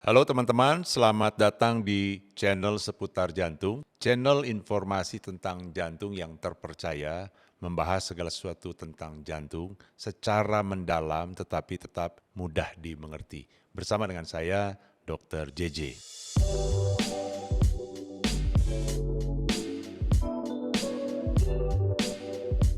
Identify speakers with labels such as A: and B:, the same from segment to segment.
A: Halo teman-teman, selamat datang di channel seputar jantung, channel informasi tentang jantung yang terpercaya, membahas segala sesuatu tentang jantung secara mendalam tetapi tetap mudah dimengerti. Bersama dengan saya, Dr. JJ.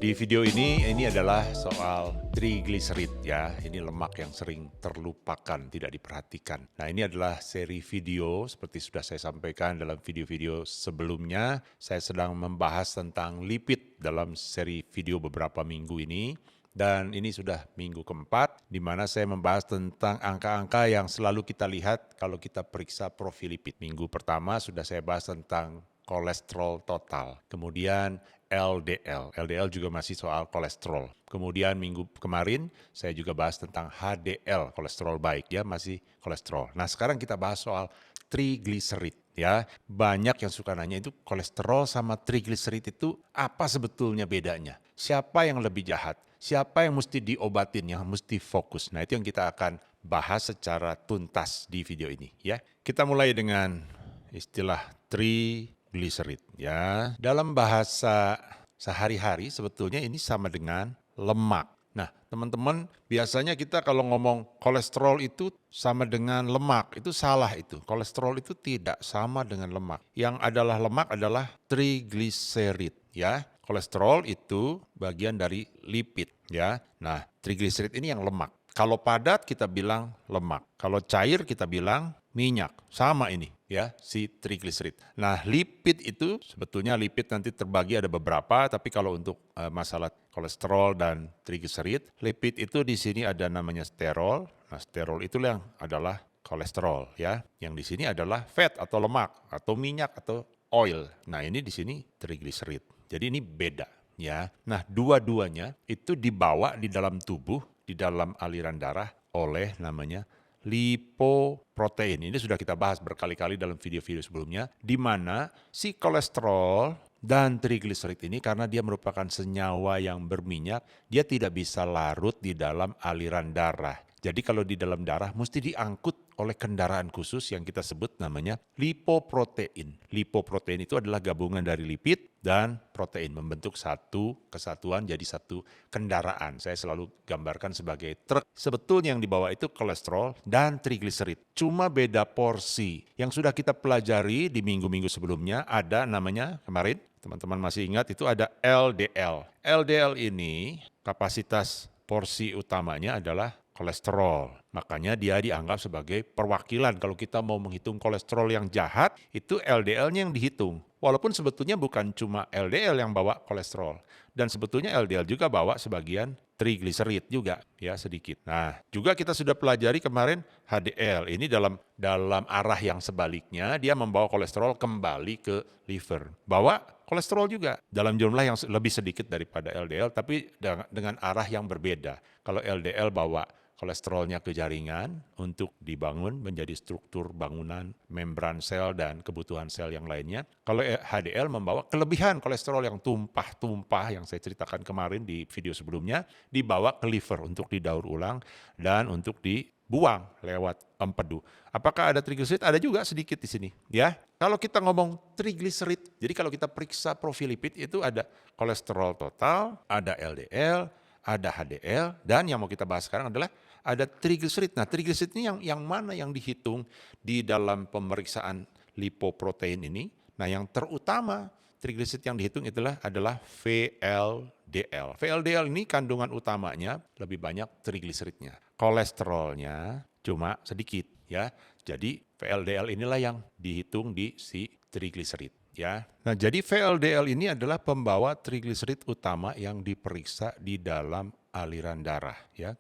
A: Di video ini adalah soal trigliserid ya. Ini lemak yang sering terlupakan, tidak diperhatikan. Nah, ini adalah seri video seperti sudah saya sampaikan dalam video-video sebelumnya. Saya sedang membahas tentang lipid dalam seri video beberapa minggu ini. Dan ini sudah minggu keempat, di mana saya membahas tentang angka-angka yang selalu kita lihat kalau kita periksa profil lipid. Minggu pertama sudah saya bahas tentang kolesterol total. Kemudian LDL. LDL juga masih soal kolesterol. Kemudian minggu kemarin saya juga bahas tentang HDL, kolesterol baik ya, masih kolesterol. Nah, sekarang kita bahas soal trigliserid ya. Banyak yang suka nanya itu kolesterol sama trigliserid itu apa sebetulnya bedanya? Siapa yang lebih jahat? Siapa yang mesti diobatin, yang mesti fokus? Nah, itu yang kita akan bahas secara tuntas di video ini ya. Kita mulai dengan istilah trigliserid ya. Dalam bahasa sehari-hari sebetulnya ini sama dengan lemak. Nah, teman-teman, biasanya kita kalau ngomong kolesterol itu sama dengan lemak, itu salah itu. Kolesterol itu tidak sama dengan lemak. Yang adalah lemak adalah trigliserid ya. Kolesterol itu bagian dari lipid ya. Nah, trigliserid ini yang lemak. Kalau padat kita bilang lemak. Kalau cair kita bilang minyak. Sama ini ya, si trigliserid. Nah, lipid itu sebetulnya lipid nanti terbagi ada beberapa, tapi kalau untuk masalah kolesterol dan trigliserid, lipid itu di sini ada namanya sterol. Nah, sterol itulah yang adalah kolesterol ya. Yang di sini adalah fat atau lemak atau minyak atau oil. Nah, ini di sini trigliserid. Jadi ini beda ya. Nah, dua-duanya itu dibawa di dalam tubuh, di dalam aliran darah oleh namanya lipoprotein. Ini sudah kita bahas berkali-kali dalam video-video sebelumnya, di mana si kolesterol dan trigliserid ini karena dia merupakan senyawa yang berminyak, dia tidak bisa larut di dalam aliran darah. Jadi kalau di dalam darah mesti diangkut oleh kendaraan khusus yang kita sebut namanya lipoprotein. Lipoprotein itu adalah gabungan dari lipid dan protein membentuk satu kesatuan jadi satu kendaraan. Saya selalu gambarkan sebagai truk. Sebetulnya yang dibawa itu kolesterol dan trigliserid. Cuma beda porsi. Yang sudah kita pelajari di minggu-minggu sebelumnya ada namanya kemarin, teman-teman masih ingat itu ada LDL. LDL ini kapasitas porsi utamanya adalah kolesterol. Makanya dia dianggap sebagai perwakilan. Kalau kita mau menghitung kolesterol yang jahat, itu LDL-nya yang dihitung. Walaupun sebetulnya bukan cuma LDL yang bawa kolesterol. Dan sebetulnya LDL juga bawa sebagian trigliserid juga, ya sedikit. Nah, juga kita sudah pelajari kemarin HDL. Ini dalam arah yang sebaliknya, dia membawa kolesterol kembali ke liver. Bawa kolesterol juga dalam jumlah yang lebih sedikit daripada LDL, tapi dengan arah yang berbeda. Kalau LDL bawa kolesterolnya ke jaringan untuk dibangun menjadi struktur bangunan membran sel dan kebutuhan sel yang lainnya. Kalau HDL membawa kelebihan kolesterol yang tumpah-tumpah yang saya ceritakan kemarin di video sebelumnya, dibawa ke liver untuk didaur ulang dan untuk dibuang lewat empedu. Apakah ada trigliserid? Ada juga sedikit di sini, ya. Kalau kita ngomong trigliserid, jadi kalau kita periksa profil lipid itu ada kolesterol total, ada LDL, ada HDL, dan yang mau kita bahas sekarang adalah ada trigliserid. Nah, trigliserid ini yang mana yang dihitung di dalam pemeriksaan lipoprotein ini? Nah, yang terutama trigliserid yang dihitung adalah VLDL. VLDL ini kandungan utamanya lebih banyak trigliseridnya. Kolesterolnya cuma sedikit ya. Jadi VLDL inilah yang dihitung di si trigliserid ya. Nah, jadi VLDL ini adalah pembawa trigliserid utama yang diperiksa di dalam aliran darah ya.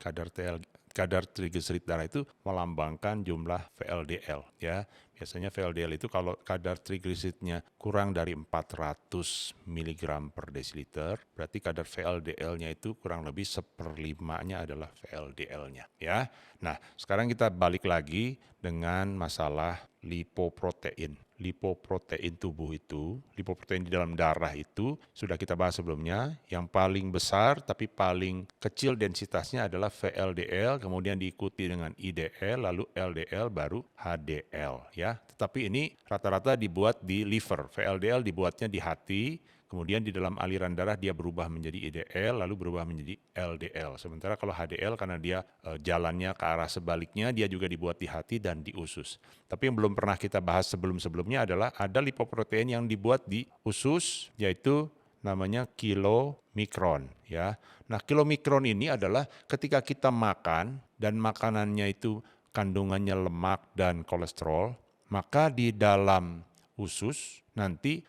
A: Kadar trigliserid darah itu melambangkan jumlah VLDL ya. Biasanya VLDL itu kalau kadar trigliseridnya kurang dari 400 mg per desiliter, berarti kadar VLDL-nya itu kurang lebih 1/5-nya adalah VLDL-nya ya. Nah, sekarang kita balik lagi dengan masalah lipoprotein. Lipoprotein tubuh itu, lipoprotein di dalam darah itu sudah kita bahas sebelumnya. Yang paling besar tapi paling kecil densitasnya adalah VLDL, kemudian diikuti dengan IDL, lalu LDL, baru HDL ya. Tetapi ini rata-rata dibuat di liver. VLDL dibuatnya di hati, kemudian di dalam aliran darah dia berubah menjadi IDL, lalu berubah menjadi LDL. Sementara kalau HDL karena dia jalannya ke arah sebaliknya, dia juga dibuat di hati dan di usus. Tapi yang belum pernah kita bahas sebelum-sebelumnya adalah ada lipoprotein yang dibuat di usus, yaitu namanya kilomikron ya. Nah, kilomikron ini adalah ketika kita makan dan makanannya itu kandungannya lemak dan kolesterol, maka di dalam usus nanti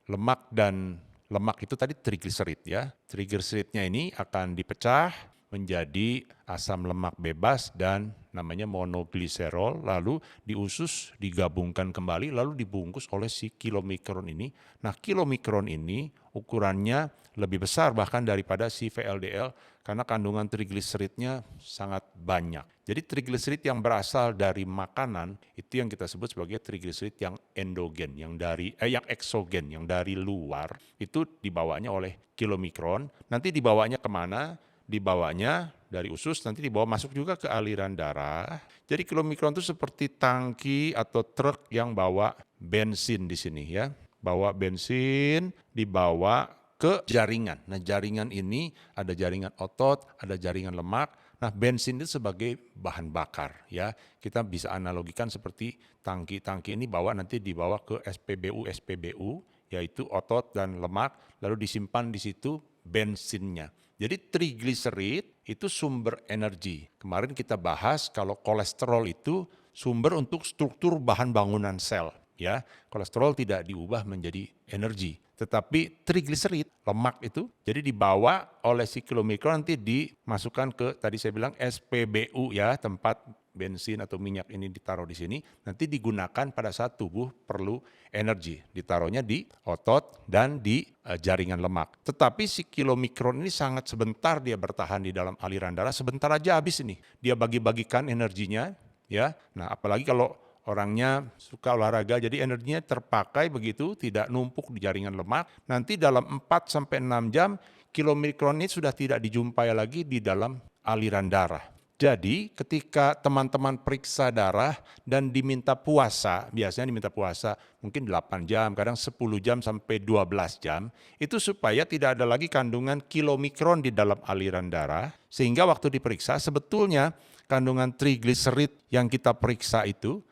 A: lemak itu tadi trigliserid ya. Trigliseridnya ini akan dipecah menjadi asam lemak bebas dan namanya monogliserol, lalu di usus digabungkan kembali lalu dibungkus oleh si kilomikron ini. Nah, kilomikron ini ukurannya lebih besar bahkan daripada si VLDL karena kandungan trigliseridnya sangat banyak. Jadi trigliserid yang berasal dari makanan itu yang kita sebut sebagai trigliserid yang endogen, yang eksogen, yang dari luar, itu dibawanya oleh kilomikron. Nanti dibawanya kemana? Dibawanya dari usus, nanti dibawa masuk juga ke aliran darah. Jadi kilomikron itu seperti tangki atau truk yang bawa bensin di sini ya. Bawa bensin, dibawa ke jaringan. Nah, jaringan ini ada jaringan otot, ada jaringan lemak. Nah, bensin itu sebagai bahan bakar ya. Kita bisa analogikan seperti tangki-tangki ini nanti dibawa ke SPBU yaitu otot dan lemak, lalu disimpan di situ bensinnya. Jadi trigliserid itu sumber energi. Kemarin kita bahas kalau kolesterol itu sumber untuk struktur bahan bangunan sel ya. Kolesterol tidak diubah menjadi energi. Tetapi trigliserid, lemak itu, jadi dibawa oleh si kilomikron nanti dimasukkan ke, tadi saya bilang SPBU ya, tempat bensin atau minyak ini ditaruh di sini, nanti digunakan pada saat tubuh perlu energi. Ditaruhnya di otot dan di jaringan lemak. Tetapi si kilomikron ini sangat sebentar dia bertahan di dalam aliran darah, sebentar aja habis ini. Dia bagi-bagikan energinya ya. Nah, apalagi kalau orangnya suka olahraga, jadi energinya terpakai begitu, tidak numpuk di jaringan lemak. Nanti dalam 4-6 jam, kilomikron ini sudah tidak dijumpai lagi di dalam aliran darah. Jadi ketika teman-teman periksa darah dan diminta puasa, biasanya diminta puasa mungkin 8 jam, kadang 10 jam sampai 12 jam, itu supaya tidak ada lagi kandungan kilomikron di dalam aliran darah, sehingga waktu diperiksa sebetulnya kandungan trigliserid yang kita periksa itu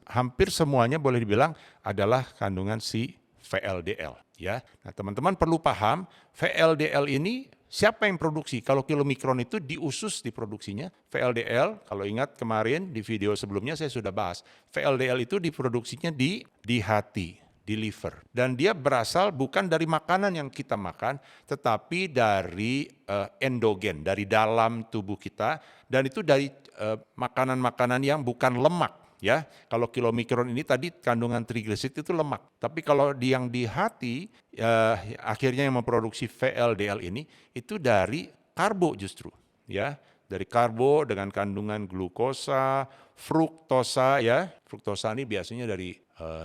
A: hampir semuanya boleh dibilang adalah kandungan si VLDL ya. Nah, teman-teman perlu paham VLDL ini siapa yang produksi? Kalau kilomikron itu di usus diproduksinya. VLDL, kalau ingat kemarin di video sebelumnya saya sudah bahas. VLDL itu diproduksinya di hati, di liver. Dan dia berasal bukan dari makanan yang kita makan, tetapi dari endogen, dari dalam tubuh kita. Dan itu dari makanan-makanan yang bukan lemak. Ya, kalau kilomikron ini tadi kandungan trigliserid itu lemak. Tapi kalau yang di hati, akhirnya yang memproduksi VLDL ini itu dari karbo justru, ya, dari karbo dengan kandungan glukosa, fruktosa, ya. Fruktosa ini biasanya dari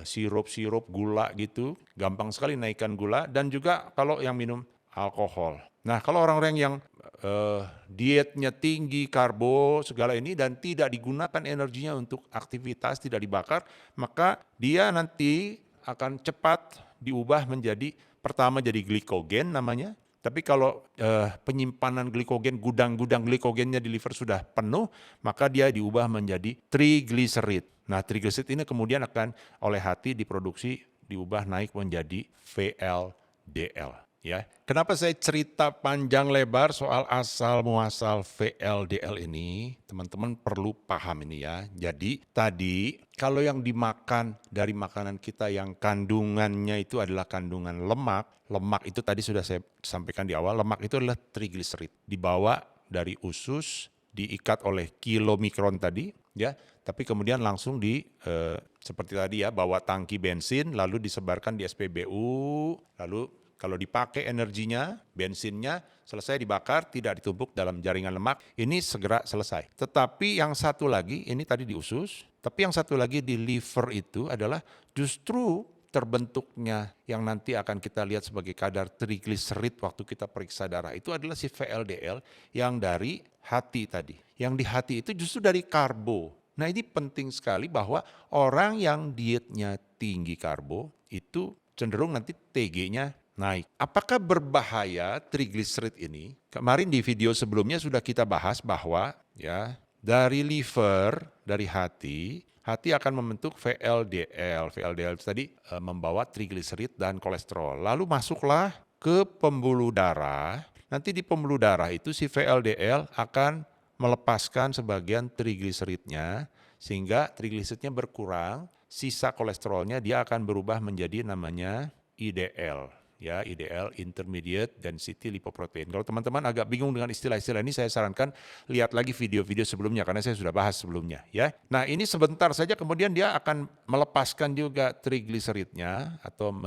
A: sirup-sirup gula gitu, gampang sekali naikkan gula, dan juga kalau yang minum alkohol. Nah, kalau orang-orang yang dietnya tinggi, karbo, segala ini, dan tidak digunakan energinya untuk aktivitas, tidak dibakar, maka dia nanti akan cepat diubah menjadi, pertama jadi glikogen namanya, tapi kalau penyimpanan glikogen, gudang-gudang glikogennya di liver sudah penuh, maka dia diubah menjadi trigliserid. Nah, trigliserid ini kemudian akan oleh hati diproduksi, diubah naik menjadi VLDL. Ya, kenapa saya cerita panjang lebar soal asal muasal VLDL ini? Teman-teman perlu paham ini ya. Jadi tadi kalau yang dimakan dari makanan kita yang kandungannya itu adalah kandungan lemak, lemak itu tadi sudah saya sampaikan di awal, lemak itu adalah trigliserid. Dibawa dari usus, diikat oleh kilomikron tadi, ya, tapi kemudian langsung seperti tadi ya, bawa tangki bensin, lalu disebarkan di SPBU, lalu kalau dipakai energinya, bensinnya selesai dibakar, tidak ditumpuk dalam jaringan lemak, ini segera selesai. Tetapi yang satu lagi, ini tadi di usus, tapi yang satu lagi di liver itu adalah justru terbentuknya yang nanti akan kita lihat sebagai kadar trigliserid waktu kita periksa darah itu adalah si VLDL yang dari hati tadi. Yang di hati itu justru dari karbo. Nah ini penting sekali bahwa orang yang dietnya tinggi karbo itu cenderung nanti TG-nya naik. Apakah berbahaya trigliserid ini? Kemarin di video sebelumnya sudah kita bahas bahwa ya dari liver, dari hati akan membentuk VLDL. VLDL itu tadi membawa trigliserid dan kolesterol. Lalu masuklah ke pembuluh darah. Nanti di pembuluh darah itu si VLDL akan melepaskan sebagian trigliseridnya sehingga trigliseridnya berkurang, sisa kolesterolnya dia akan berubah menjadi namanya IDL. Ya, IDL, intermediate density lipoprotein. Kalau teman-teman agak bingung dengan istilah-istilah ini, saya sarankan lihat lagi video-video sebelumnya karena saya sudah bahas sebelumnya, ya. Nah, ini sebentar saja kemudian dia akan melepaskan juga trigliseridnya atau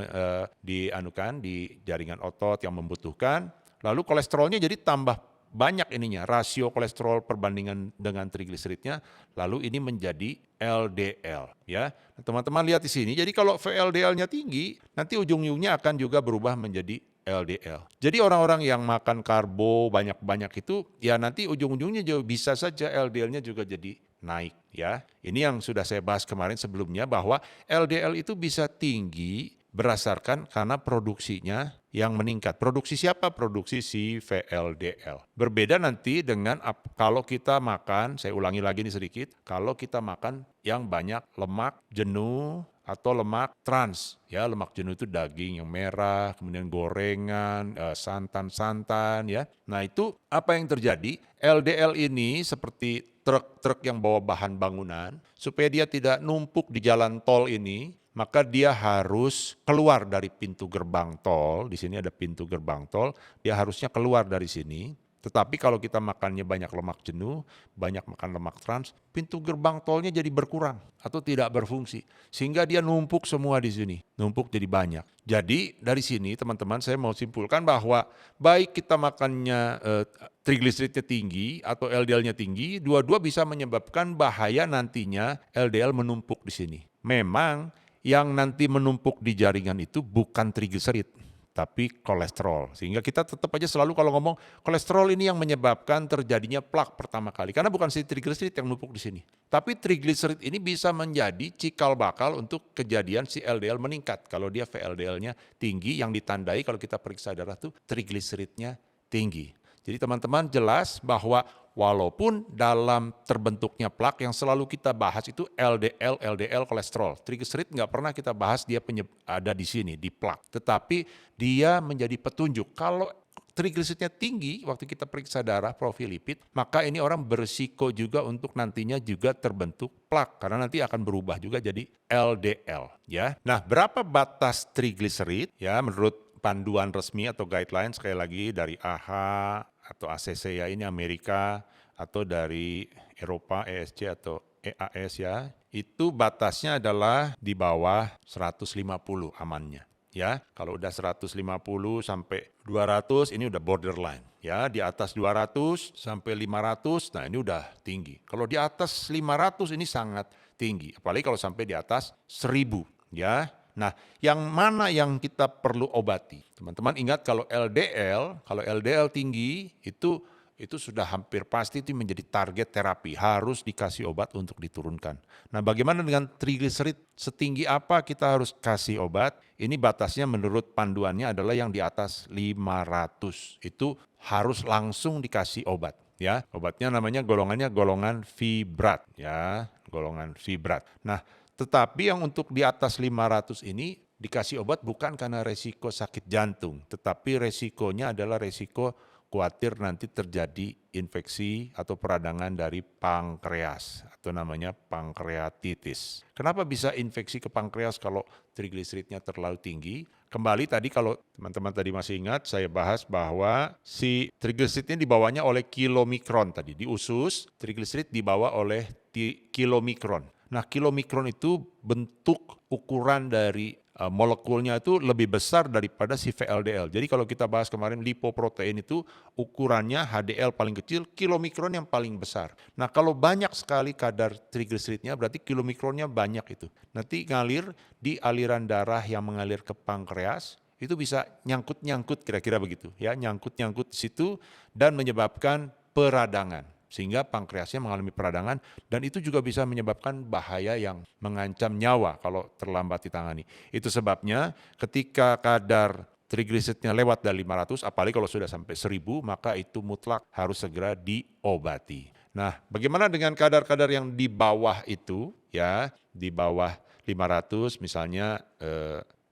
A: dianukan di jaringan otot yang membutuhkan. Lalu kolesterolnya jadi tambah banyak ininya, rasio kolesterol perbandingan dengan trigliseridnya, lalu ini menjadi LDL, ya. Teman-teman lihat di sini, jadi kalau VLDL-nya tinggi, nanti ujung-ujungnya akan juga berubah menjadi LDL. Jadi orang-orang yang makan karbo banyak-banyak itu, ya nanti ujung-ujungnya juga bisa saja LDL-nya juga jadi naik, ya. Ini yang sudah saya bahas kemarin sebelumnya bahwa LDL itu bisa tinggi berdasarkan karena produksinya yang meningkat. Produksi siapa? Produksi si VLDL. Berbeda nanti dengan kalau kita makan, saya ulangi lagi nih sedikit, kalau kita makan yang banyak lemak jenuh atau lemak trans. Ya, lemak jenuh itu daging yang merah, kemudian gorengan, santan-santan ya. Nah, itu apa yang terjadi? LDL ini seperti truk-truk yang bawa bahan bangunan, supaya dia tidak numpuk di jalan tol ini, maka dia harus keluar dari pintu gerbang tol. Di sini ada pintu gerbang tol, dia harusnya keluar dari sini. Tetapi kalau kita makannya banyak lemak jenuh, banyak makan lemak trans, pintu gerbang tolnya jadi berkurang atau tidak berfungsi. Sehingga dia numpuk semua di sini, numpuk jadi banyak. Jadi dari sini teman-teman saya mau simpulkan bahwa baik kita makannya trigliseridnya tinggi atau LDL-nya tinggi, dua-dua bisa menyebabkan bahaya nantinya LDL menumpuk di sini. Memang yang nanti menumpuk di jaringan itu bukan trigliserid, tapi kolesterol. Sehingga kita tetap aja selalu kalau ngomong kolesterol ini yang menyebabkan terjadinya plak pertama kali. Karena bukan si trigliserid yang numpuk di sini. Tapi trigliserid ini bisa menjadi cikal bakal untuk kejadian si LDL meningkat. Kalau dia VLDL-nya tinggi, yang ditandai kalau kita periksa darah tuh trigliseridnya tinggi. Jadi teman-teman jelas bahwa walaupun dalam terbentuknya plak yang selalu kita bahas itu LDL kolesterol. Trigliserid nggak pernah kita bahas dia ada di sini, di plak. Tetapi dia menjadi petunjuk. Kalau trigliseridnya tinggi waktu kita periksa darah profil lipid, maka ini orang berisiko juga untuk nantinya juga terbentuk plak. Karena nanti akan berubah juga jadi LDL. Ya. Nah, berapa batas trigliserid? Ya, menurut panduan resmi atau guidelines sekali lagi dari AHA atau ACC ya, ini Amerika, atau dari Eropa ESC atau EAS ya, itu batasnya adalah di bawah 150 amannya. Ya, kalau udah 150 sampai 200 ini udah borderline. Ya, di atas 200 sampai 500, nah ini udah tinggi. Kalau di atas 500 ini sangat tinggi, apalagi kalau sampai di atas 1000 ya. Nah, yang mana yang kita perlu obati? Teman-teman ingat kalau LDL tinggi itu sudah hampir pasti itu menjadi target terapi, harus dikasih obat untuk diturunkan. Nah, bagaimana dengan trigliserid? Setinggi apa kita harus kasih obat? Ini batasnya menurut panduannya adalah yang di atas 500. Itu harus langsung dikasih obat, ya. Obatnya namanya golongan fibrat, ya, golongan fibrat. Nah, tetapi yang untuk di atas 500 ini dikasih obat bukan karena resiko sakit jantung, tetapi resikonya adalah resiko khawatir nanti terjadi infeksi atau peradangan dari pankreas atau namanya pankreatitis. Kenapa bisa infeksi ke pankreas kalau trigliseridnya terlalu tinggi? kembali tadi kalau teman-teman tadi masih ingat, saya bahas bahwa si trigliseridnya dibawanya oleh kilomikron tadi. Di usus, trigliserid dibawa oleh kilomikron. Nah, kilomikron itu bentuk ukuran dari molekulnya itu lebih besar daripada si VLDL. Jadi kalau kita bahas kemarin lipoprotein itu ukurannya HDL paling kecil, kilomikron yang paling besar. Nah, kalau banyak sekali kadar trigliseridnya berarti kilomikronnya banyak itu. Nanti ngalir di aliran darah yang mengalir ke pankreas, itu bisa nyangkut-nyangkut kira-kira begitu ya, nyangkut-nyangkut di situ dan menyebabkan peradangan. Sehingga pankreasnya mengalami peradangan dan itu juga bisa menyebabkan bahaya yang mengancam nyawa kalau terlambat ditangani. Itu sebabnya ketika kadar trigliseridnya lewat dari 500, apalagi kalau sudah sampai 1000, maka itu mutlak harus segera diobati. Nah, bagaimana dengan kadar-kadar yang di bawah itu ya, di bawah 500 misalnya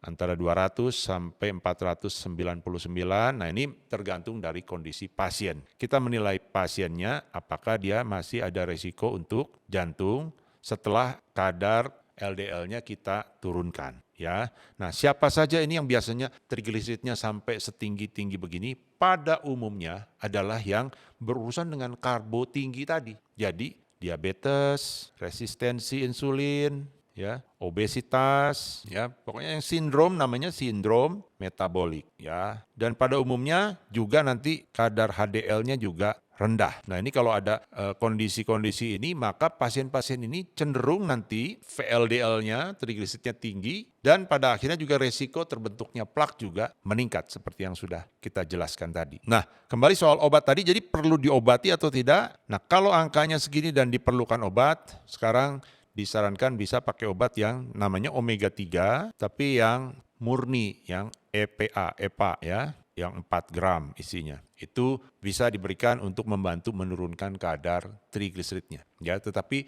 A: antara 200 sampai 499. Nah, ini tergantung dari kondisi pasien. Kita menilai pasiennya apakah dia masih ada resiko untuk jantung setelah kadar LDL-nya kita turunkan ya. Nah, siapa saja ini yang biasanya trigliseridnya sampai setinggi-tinggi begini? Pada umumnya adalah yang berurusan dengan karbo tinggi tadi. Jadi, diabetes, resistensi insulin, ya, obesitas, ya, pokoknya yang sindrom namanya sindrom metabolik, ya. Dan pada umumnya juga nanti kadar HDL-nya juga rendah. Nah, ini kalau ada kondisi-kondisi ini, maka pasien-pasien ini cenderung nanti VLDL-nya, trigliseridnya tinggi, dan pada akhirnya juga resiko terbentuknya plak juga meningkat seperti yang sudah kita jelaskan tadi. Nah, kembali soal obat tadi, jadi perlu diobati atau tidak? Nah, kalau angkanya segini dan diperlukan obat, sekarang disarankan bisa pakai obat yang namanya omega 3, tapi yang murni, yang EPA ya, yang 4 gram isinya. Itu bisa diberikan untuk membantu menurunkan kadar trigliseridnya. Ya, tetapi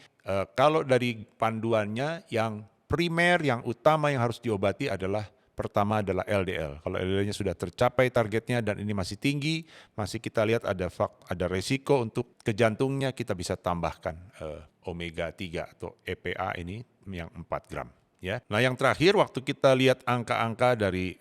A: kalau dari panduannya yang primer, yang utama yang harus diobati adalah pertama adalah LDL. Kalau LDL-nya sudah tercapai targetnya dan ini masih tinggi, masih kita lihat ada resiko untuk ke jantungnya, kita bisa tambahkan omega 3 atau EPA ini yang 4 gram. Ya. Nah, yang terakhir waktu kita lihat angka-angka dari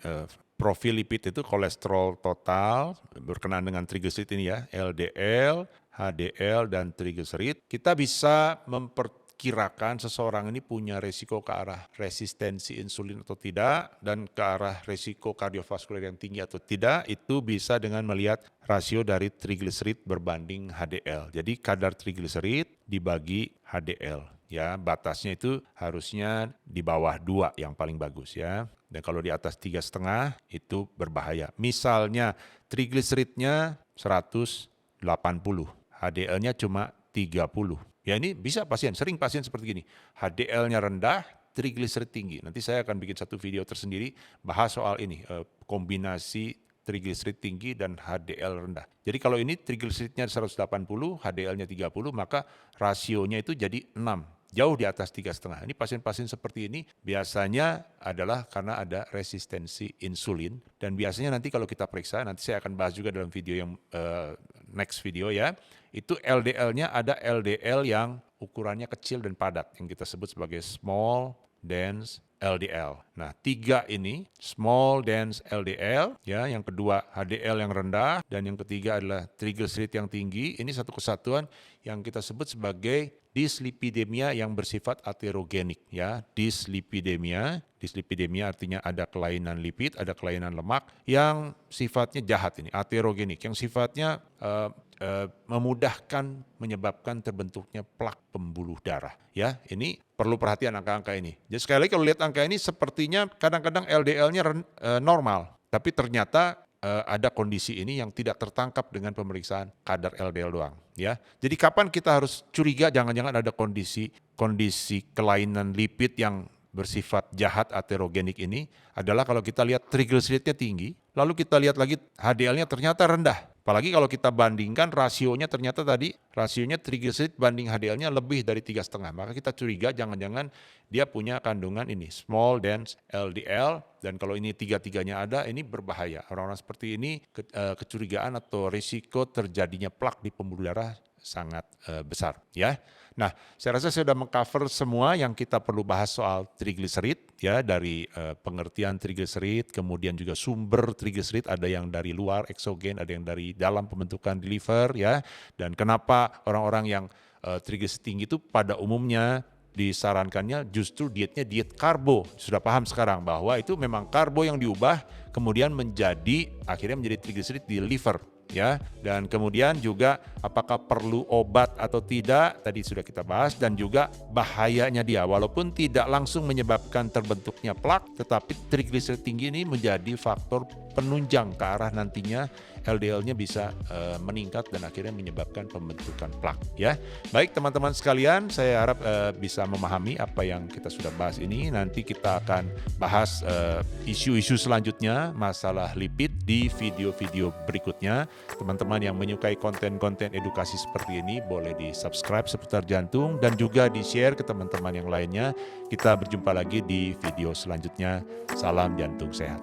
A: profil lipid itu kolesterol total berkenaan dengan trigliserid ini ya, LDL, HDL, dan trigliserid, kita bisa memperkirakan seseorang ini punya resiko ke arah resistensi insulin atau tidak, dan ke arah resiko kardiovaskuler yang tinggi atau tidak, itu bisa dengan melihat rasio dari trigliserid berbanding HDL. Jadi kadar trigliserid dibagi HDL. Ya, batasnya itu harusnya di bawah 2 yang paling bagus ya. Dan kalau di atas 3,5 itu berbahaya. Misalnya trigliseridnya 180, HDL-nya cuma 30. Ya, ini bisa sering pasien seperti gini. HDL-nya rendah, trigliserid tinggi. Nanti saya akan bikin satu video tersendiri bahas soal ini, kombinasi trigliserid tinggi dan HDL rendah. Jadi kalau ini trigliseridnya 180, HDL-nya 30, maka rasionya itu jadi 6. Jauh di atas 3,5. Ini pasien-pasien seperti ini biasanya adalah karena ada resistensi insulin. Dan biasanya nanti kalau kita periksa, nanti saya akan bahas juga dalam video yang next video ya, itu LDL-nya ada LDL yang ukurannya kecil dan padat, yang kita sebut sebagai small, dense, LDL. Nah, 3 ini, small, dense, LDL, ya, yang kedua HDL yang rendah, dan yang ketiga adalah trigliserid yang tinggi. Ini satu kesatuan yang kita sebut sebagai dislipidemia yang bersifat aterogenik, ya. Dislipidemia artinya ada kelainan lipid, ada kelainan lemak yang sifatnya jahat ini, aterogenik, yang sifatnya memudahkan menyebabkan terbentuknya plak pembuluh darah. Ya, ini perlu perhatian angka-angka ini. Jadi sekali lagi kalau lihat angka ini sepertinya kadang-kadang LDL-nya normal, tapi ternyata ada kondisi ini yang tidak tertangkap dengan pemeriksaan kadar LDL doang. Ya, jadi kapan kita harus curiga jangan-jangan ada kondisi kelainan lipid yang bersifat jahat aterogenik ini adalah kalau kita lihat trigliseridnya tinggi, lalu kita lihat lagi HDL-nya ternyata rendah. Apalagi kalau kita bandingkan rasionya ternyata tadi rasionya trigliserid banding HDL-nya lebih dari 3,5. Maka kita curiga jangan-jangan dia punya kandungan ini small dense LDL, dan kalau ini tiga-tiganya ada ini berbahaya. Orang-orang seperti ini kecurigaan atau risiko terjadinya plak di pembuluh darah sangat besar ya. Nah, saya rasa saya sudah mengcover semua yang kita perlu bahas soal trigliserid ya, dari pengertian trigliserid, kemudian juga sumber trigliserid, ada yang dari luar eksogen, ada yang dari dalam pembentukan di liver ya. Dan kenapa orang-orang yang trigliserid tinggi itu pada umumnya disarankannya justru dietnya diet karbo. Sudah paham sekarang bahwa itu memang karbo yang diubah kemudian akhirnya menjadi trigliserid di liver ya. Dan kemudian juga apakah perlu obat atau tidak tadi sudah kita bahas, dan juga bahayanya dia walaupun tidak langsung menyebabkan terbentuknya plak, tetapi trigliserid tinggi ini menjadi faktor penunjang ke arah nantinya LDL-nya bisa meningkat dan akhirnya menyebabkan pembentukan plak ya. Baik teman-teman sekalian, saya harap bisa memahami apa yang kita sudah bahas ini. Nanti kita akan bahas isu-isu selanjutnya masalah lipid di video-video berikutnya. Teman-teman yang menyukai konten-konten edukasi seperti ini boleh di-subscribe Seputar Jantung dan juga di-share ke teman-teman yang lainnya. Kita berjumpa lagi di video selanjutnya. Salam jantung sehat.